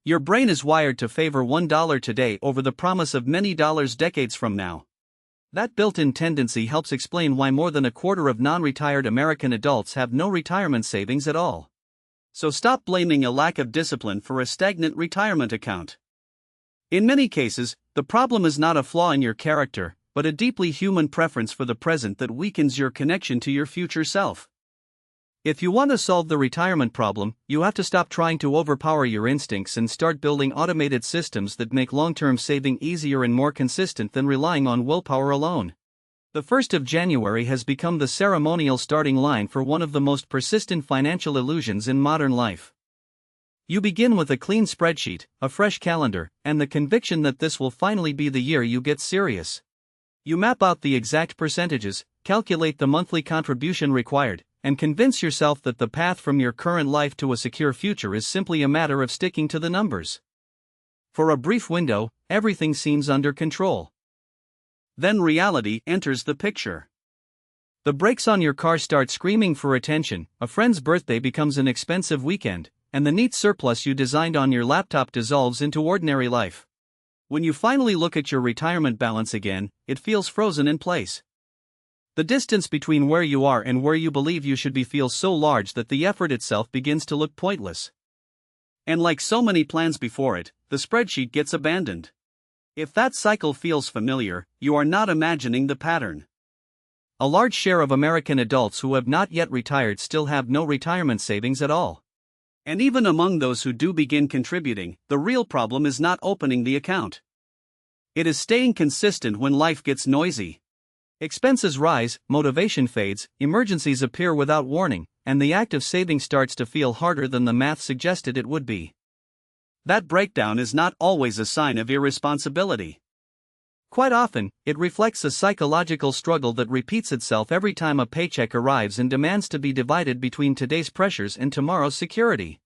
Your brain is wired to favor $1 today over the promise of many dollars decades from now. That built-in tendency helps explain why more than a quarter of non-retired American adults have no retirement savings at all. So stop blaming a lack of discipline for a stagnant retirement account. In many cases, the problem is not a flaw in your character, but a deeply human preference for the present that weakens your connection to your future self. If you want to solve the retirement problem, you have to stop trying to overpower your instincts and start building automated systems that make long-term saving easier and more consistent than relying on willpower alone. The 1st of January has become the ceremonial starting line for one of the most persistent financial illusions in modern life. You begin with a clean spreadsheet, a fresh calendar, and the conviction that this will finally be the year you get serious. You map out the exact percentages, calculate the monthly contribution required, and convince yourself that the path from your current life to a secure future is simply a matter of sticking to the numbers. For a brief window, everything seems under control. Then reality enters the picture. The brakes on your car start screaming for attention, a friend's birthday becomes an expensive weekend, and the neat surplus you designed on your laptop dissolves into ordinary life. When you finally look at your retirement balance again, it feels frozen in place. The distance between where you are and where you believe you should be feels so large that the effort itself begins to look pointless. And like so many plans before it, the spreadsheet gets abandoned. If that cycle feels familiar, you are not imagining the pattern. A large share of American adults who have not yet retired still have no retirement savings at all. And even among those who do begin contributing, the real problem is not opening the account. It is staying consistent when life gets noisy. Expenses rise, motivation fades, emergencies appear without warning, and the act of saving starts to feel harder than the math suggested it would be. That breakdown is not always a sign of irresponsibility. Quite often, it reflects a psychological struggle that repeats itself every time a paycheck arrives and demands to be divided between today's pressures and tomorrow's security.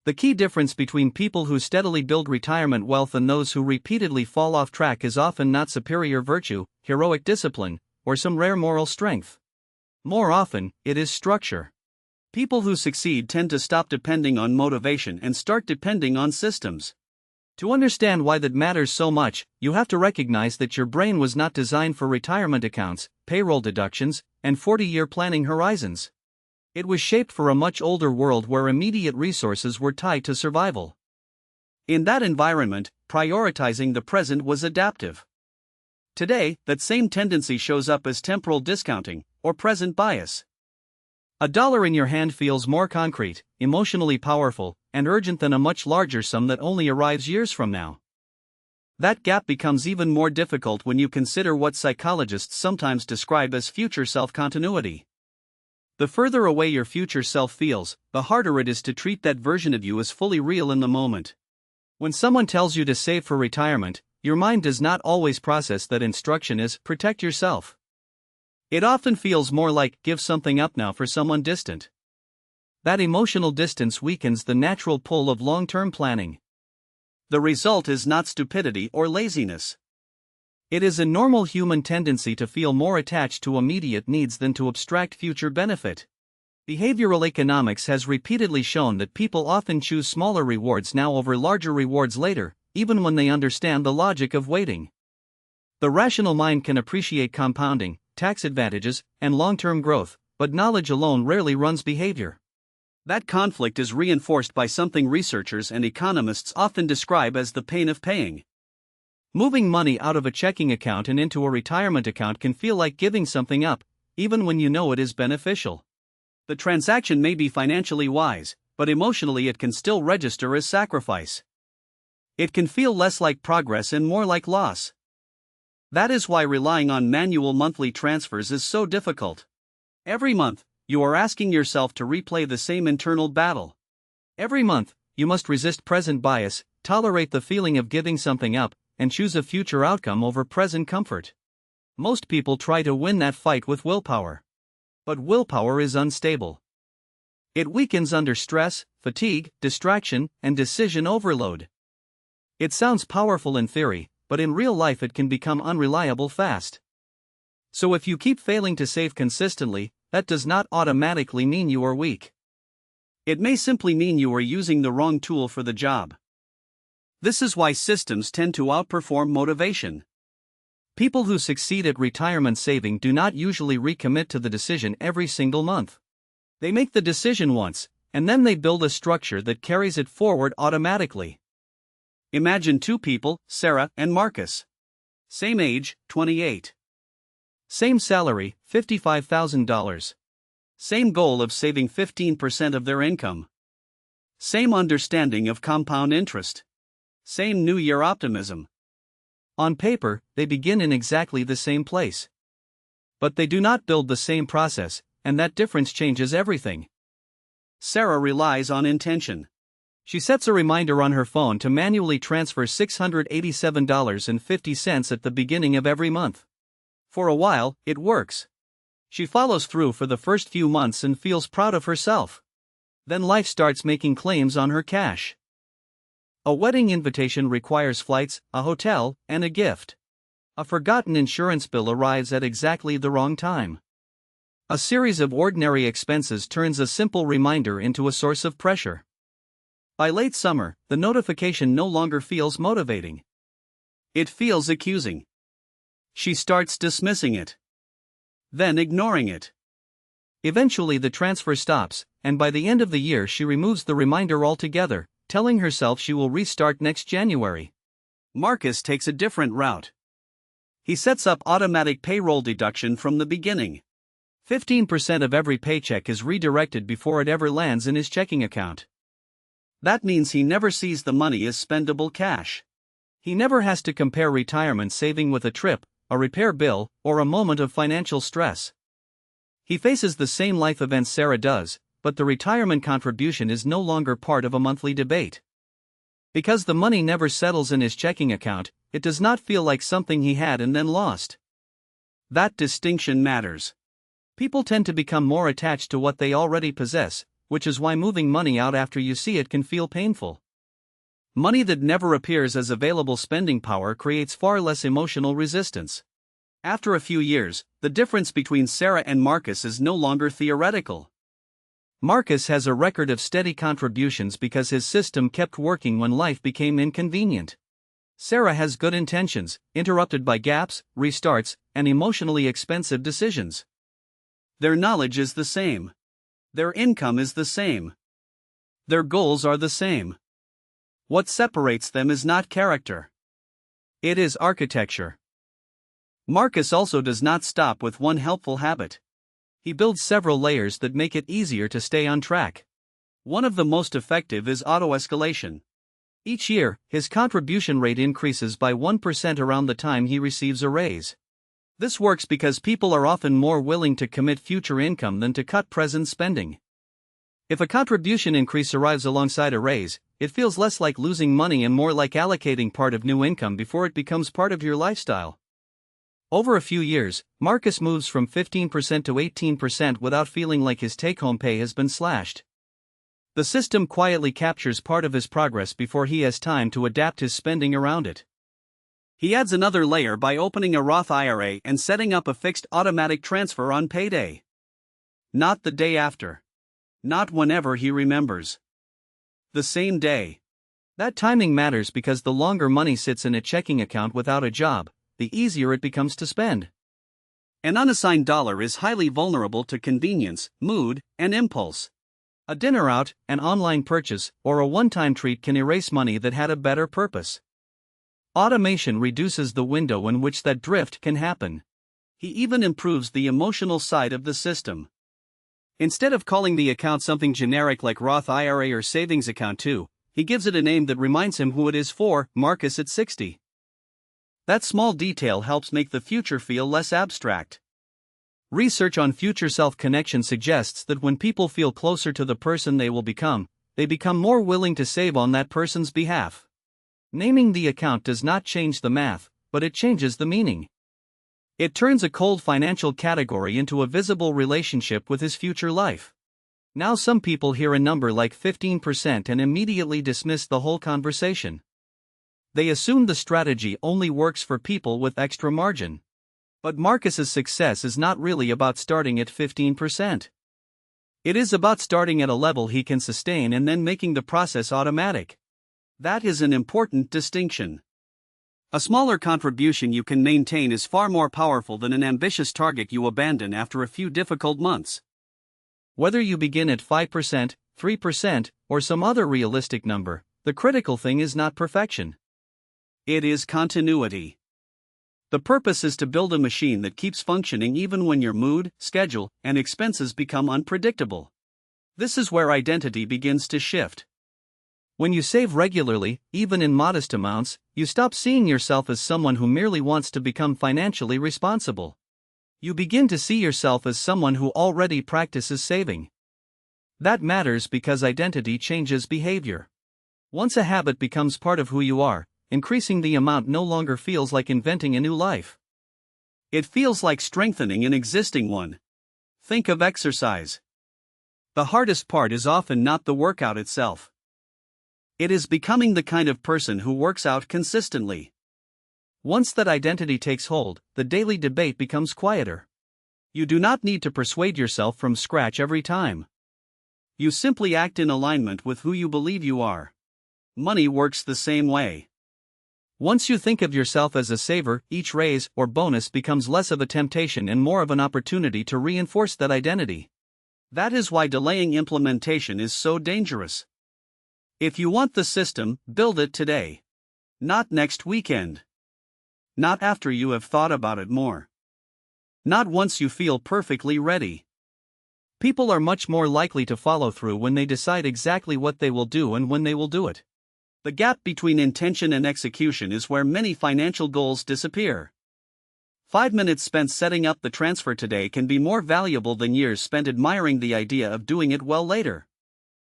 The key difference between people who steadily build retirement wealth and those who repeatedly fall off track is often not superior virtue, heroic discipline, or some rare moral strength. More often, it is structure. People who succeed tend to stop depending on motivation and start depending on systems. To understand why that matters so much, you have to recognize that your brain was not designed for retirement accounts, payroll deductions, and 40-year planning horizons. It was shaped for a much older world where immediate resources were tied to survival. In that environment, prioritizing the present was adaptive. Today, that same tendency shows up as temporal discounting, or present bias. A dollar in your hand feels more concrete, emotionally powerful, and urgent than a much larger sum that only arrives years from now. That gap becomes even more difficult when you consider what psychologists sometimes describe as future self-continuity. The further away your future self feels, the harder it is to treat that version of you as fully real in the moment. When someone tells you to save for retirement, your mind does not always process that instruction as protect yourself. It often feels more like give something up now for someone distant. That emotional distance weakens the natural pull of long-term planning. The result is not stupidity or laziness. It is a normal human tendency to feel more attached to immediate needs than to abstract future benefit. Behavioral economics has repeatedly shown that people often choose smaller rewards now over larger rewards later, even when they understand the logic of waiting. The rational mind can appreciate compounding, tax advantages, and long-term growth, but knowledge alone rarely runs behavior. That conflict is reinforced by something researchers and economists often describe as the pain of paying. Moving money out of a checking account and into a retirement account can feel like giving something up, even when you know it is beneficial. The transaction may be financially wise, but emotionally it can still register as sacrifice. It can feel less like progress and more like loss. That is why relying on manual monthly transfers is so difficult. Every month, you are asking yourself to replay the same internal battle. Every month, you must resist present bias, tolerate the feeling of giving something up, and choose a future outcome over present comfort. Most people try to win that fight with willpower. But willpower is unstable. It weakens under stress, fatigue, distraction, and decision overload. It sounds powerful in theory, but in real life it can become unreliable fast. So if you keep failing to save consistently, that does not automatically mean you are weak. It may simply mean you are using the wrong tool for the job. This is why systems tend to outperform motivation. People who succeed at retirement saving do not usually recommit to the decision every single month. They make the decision once, and then they build a structure that carries it forward automatically. Imagine two people, Sarah and Marcus. Same age, 28. Same salary, $55,000. Same goal of saving 15% of their income. Same understanding of compound interest. Same New Year optimism. On paper, they begin in exactly the same place. But they do not build the same process, and that difference changes everything. Sarah relies on intention. She sets a reminder on her phone to manually transfer $687.50 at the beginning of every month. For a while, it works. She follows through for the first few months and feels proud of herself. Then life starts making claims on her cash. A wedding invitation requires flights, a hotel, and a gift. A forgotten insurance bill arrives at exactly the wrong time. A series of ordinary expenses turns a simple reminder into a source of pressure. By late summer, the notification no longer feels motivating. It feels accusing. She starts dismissing it. Then ignoring it. Eventually the transfer stops, and by the end of the year she removes the reminder altogether, telling herself she will restart next January. Marcus takes a different route. He sets up automatic payroll deduction from the beginning. 15% of every paycheck is redirected before it ever lands in his checking account. That means he never sees the money as spendable cash. He never has to compare retirement saving with a trip, a repair bill, or a moment of financial stress. He faces the same life events Sarah does, but the retirement contribution is no longer part of a monthly debate. Because the money never settles in his checking account, it does not feel like something he had and then lost. That distinction matters. People tend to become more attached to what they already possess, which is why moving money out after you see it can feel painful. Money that never appears as available spending power creates far less emotional resistance. After a few years, the difference between Sarah and Marcus is no longer theoretical. Marcus has a record of steady contributions because his system kept working when life became inconvenient. Sarah has good intentions, interrupted by gaps, restarts, and emotionally expensive decisions. Their knowledge is the same. Their income is the same. Their goals are the same. What separates them is not character. It is architecture. Marcus also does not stop with one helpful habit. He builds several layers that make it easier to stay on track. One of the most effective is auto-escalation. Each year, his contribution rate increases by 1% around the time he receives a raise. This works because people are often more willing to commit future income than to cut present spending. If a contribution increase arrives alongside a raise, it feels less like losing money and more like allocating part of new income before it becomes part of your lifestyle. Over a few years, Marcus moves from 15% to 18% without feeling like his take-home pay has been slashed. The system quietly captures part of his progress before he has time to adapt his spending around it. He adds another layer by opening a Roth IRA and setting up a fixed automatic transfer on payday. Not the day after. Not whenever he remembers. The same day. That timing matters because the longer money sits in a checking account without a job, the easier it becomes to spend. An unassigned dollar is highly vulnerable to convenience, mood, and impulse. A dinner out, an online purchase, or a one-time treat can erase money that had a better purpose. Automation reduces the window in which that drift can happen. He even improves the emotional side of the system. Instead of calling the account something generic like Roth IRA or savings account 2, he gives it a name that reminds him who it is for, Marcus at 60. That small detail helps make the future feel less abstract. Research on future self-connection suggests that when people feel closer to the person they will become, they become more willing to save on that person's behalf. Naming the account does not change the math, but it changes the meaning. It turns a cold financial category into a visible relationship with his future life. Now some people hear a number like 15% and immediately dismiss the whole conversation. They assume the strategy only works for people with extra margin. But Marcus's success is not really about starting at 15%. It is about starting at a level he can sustain and then making the process automatic. That is an important distinction. A smaller contribution you can maintain is far more powerful than an ambitious target you abandon after a few difficult months. Whether you begin at 5%, 3%, or some other realistic number, the critical thing is not perfection. It is continuity. The purpose is to build a machine that keeps functioning even when your mood, schedule, and expenses become unpredictable. This is where identity begins to shift. When you save regularly, even in modest amounts, you stop seeing yourself as someone who merely wants to become financially responsible. You begin to see yourself as someone who already practices saving. That matters because identity changes behavior. Once a habit becomes part of who you are, increasing the amount no longer feels like inventing a new life. It feels like strengthening an existing one. Think of exercise. The hardest part is often not the workout itself. It is becoming the kind of person who works out consistently. Once that identity takes hold, the daily debate becomes quieter. You do not need to persuade yourself from scratch every time. You simply act in alignment with who you believe you are. Money works the same way. Once you think of yourself as a saver, each raise or bonus becomes less of a temptation and more of an opportunity to reinforce that identity. That is why delaying implementation is so dangerous. If you want the system, build it today. Not next weekend. Not after you have thought about it more. Not once you feel perfectly ready. People are much more likely to follow through when they decide exactly what they will do and when they will do it. The gap between intention and execution is where many financial goals disappear. 5 minutes spent setting up the transfer today can be more valuable than years spent admiring the idea of doing it well later.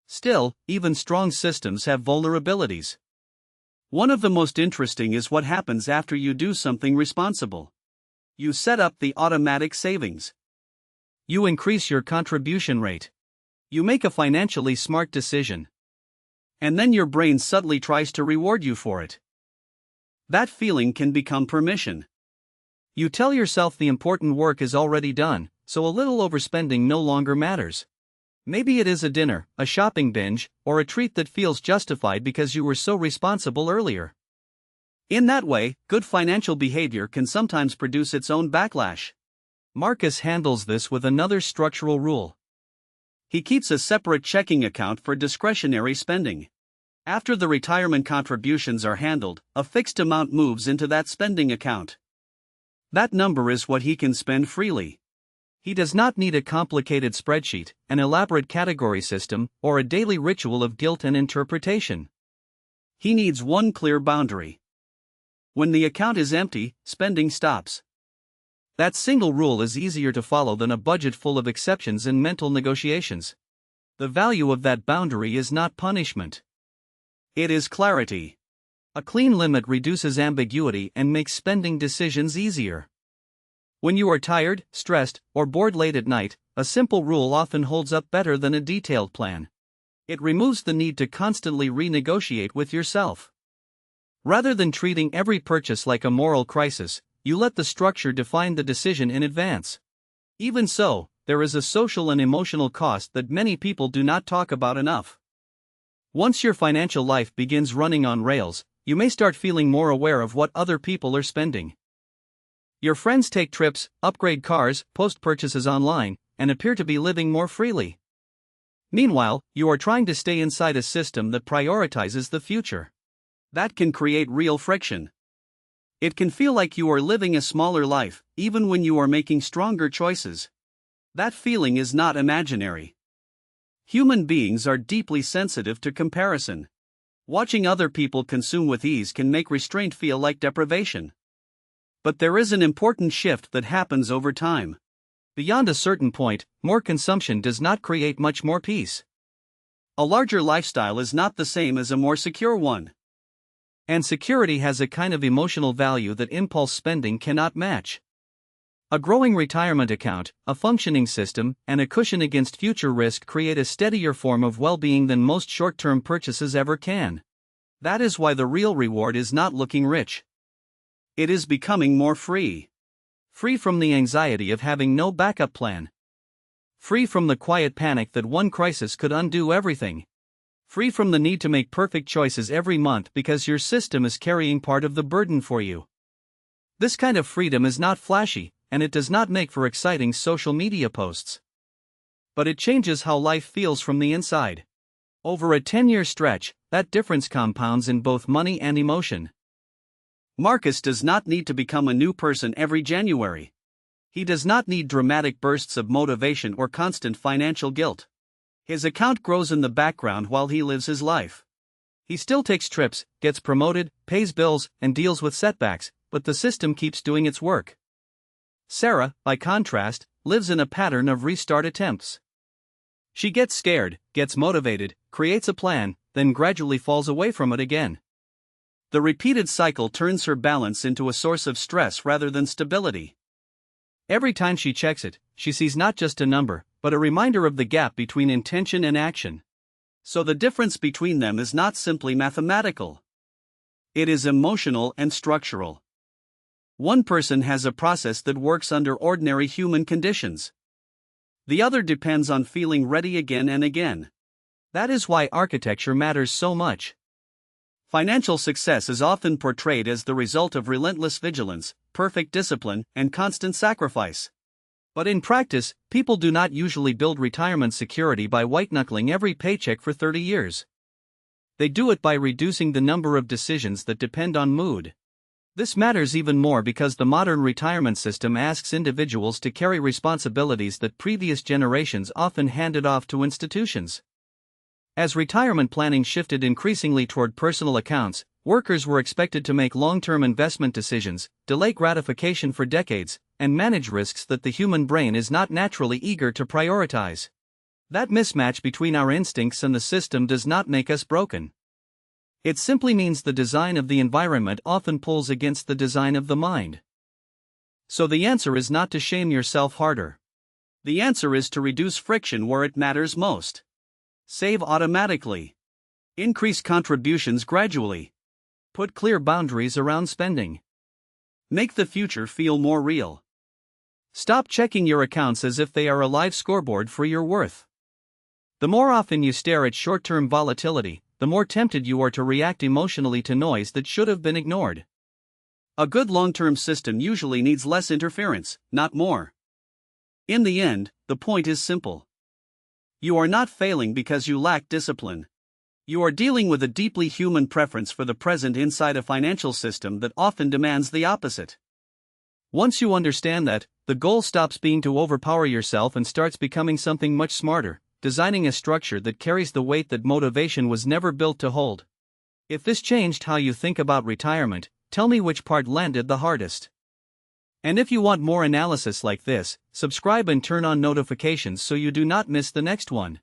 Still, even strong systems have vulnerabilities. One of the most interesting is what happens after you do something responsible. You set up the automatic savings. You increase your contribution rate. You make a financially smart decision. And then your brain subtly tries to reward you for it. That feeling can become permission. You tell yourself the important work is already done, so a little overspending no longer matters. Maybe it is a dinner, a shopping binge, or a treat that feels justified because you were so responsible earlier. In that way, good financial behavior can sometimes produce its own backlash. Marcus handles this with another structural rule. He keeps a separate checking account for discretionary spending. After the retirement contributions are handled, a fixed amount moves into that spending account. That number is what he can spend freely. He does not need a complicated spreadsheet, an elaborate category system, or a daily ritual of guilt and interpretation. He needs one clear boundary. When the account is empty, spending stops. That single rule is easier to follow than a budget full of exceptions and mental negotiations. The value of that boundary is not punishment. It is clarity. A clean limit reduces ambiguity and makes spending decisions easier. When you are tired, stressed, or bored late at night, a simple rule often holds up better than a detailed plan. It removes the need to constantly renegotiate with yourself. Rather than treating every purchase like a moral crisis, you let the structure define the decision in advance. Even so, there is a social and emotional cost that many people do not talk about enough. Once your financial life begins running on rails, you may start feeling more aware of what other people are spending. Your friends take trips, upgrade cars, post purchases online, and appear to be living more freely. Meanwhile, you are trying to stay inside a system that prioritizes the future. That can create real friction. It can feel like you are living a smaller life, even when you are making stronger choices. That feeling is not imaginary. Human beings are deeply sensitive to comparison. Watching other people consume with ease can make restraint feel like deprivation. But there is an important shift that happens over time. Beyond a certain point, more consumption does not create much more peace. A larger lifestyle is not the same as a more secure one. And security has a kind of emotional value that impulse spending cannot match. A growing retirement account, a functioning system, and a cushion against future risk create a steadier form of well-being than most short-term purchases ever can. That is why the real reward is not looking rich. It is becoming more free. Free from the anxiety of having no backup plan. Free from the quiet panic that one crisis could undo everything. Free from the need to make perfect choices every month because your system is carrying part of the burden for you. This kind of freedom is not flashy, and it does not make for exciting social media posts. But it changes how life feels from the inside. Over a 10-year stretch, that difference compounds in both money and emotion. Marcus does not need to become a new person every January. He does not need dramatic bursts of motivation or constant financial guilt. His account grows in the background while he lives his life. He still takes trips, gets promoted, pays bills, and deals with setbacks, but the system keeps doing its work. Sarah, by contrast, lives in a pattern of restart attempts. She gets scared, gets motivated, creates a plan, then gradually falls away from it again. The repeated cycle turns her balance into a source of stress rather than stability. Every time she checks it, she sees not just a number, but a reminder of the gap between intention and action. So the difference between them is not simply mathematical. It is emotional and structural. One person has a process that works under ordinary human conditions. The other depends on feeling ready again and again. That is why architecture matters so much. Financial success is often portrayed as the result of relentless vigilance, perfect discipline, and constant sacrifice. But in practice, people do not usually build retirement security by white-knuckling every paycheck for 30 years. They do it by reducing the number of decisions that depend on mood. This matters even more because the modern retirement system asks individuals to carry responsibilities that previous generations often handed off to institutions. As retirement planning shifted increasingly toward personal accounts, workers were expected to make long-term investment decisions, delay gratification for decades, and manage risks that the human brain is not naturally eager to prioritize. That mismatch between our instincts and the system does not make us broken. It simply means the design of the environment often pulls against the design of the mind. So the answer is not to shame yourself harder. The answer is to reduce friction where it matters most. Save automatically. Increase contributions gradually. Put clear boundaries around spending. Make the future feel more real. Stop checking your accounts as if they are a live scoreboard for your worth. The more often you stare at short-term volatility, the more tempted you are to react emotionally to noise that should have been ignored. A good long-term system usually needs less interference, not more. In the end, the point is simple. You are not failing because you lack discipline. You are dealing with a deeply human preference for the present inside a financial system that often demands the opposite. Once you understand that, the goal stops being to overpower yourself and starts becoming something much smarter, designing a structure that carries the weight that motivation was never built to hold. If this changed how you think about retirement, tell me which part landed the hardest. And if you want more analysis like this, subscribe and turn on notifications so you do not miss the next one.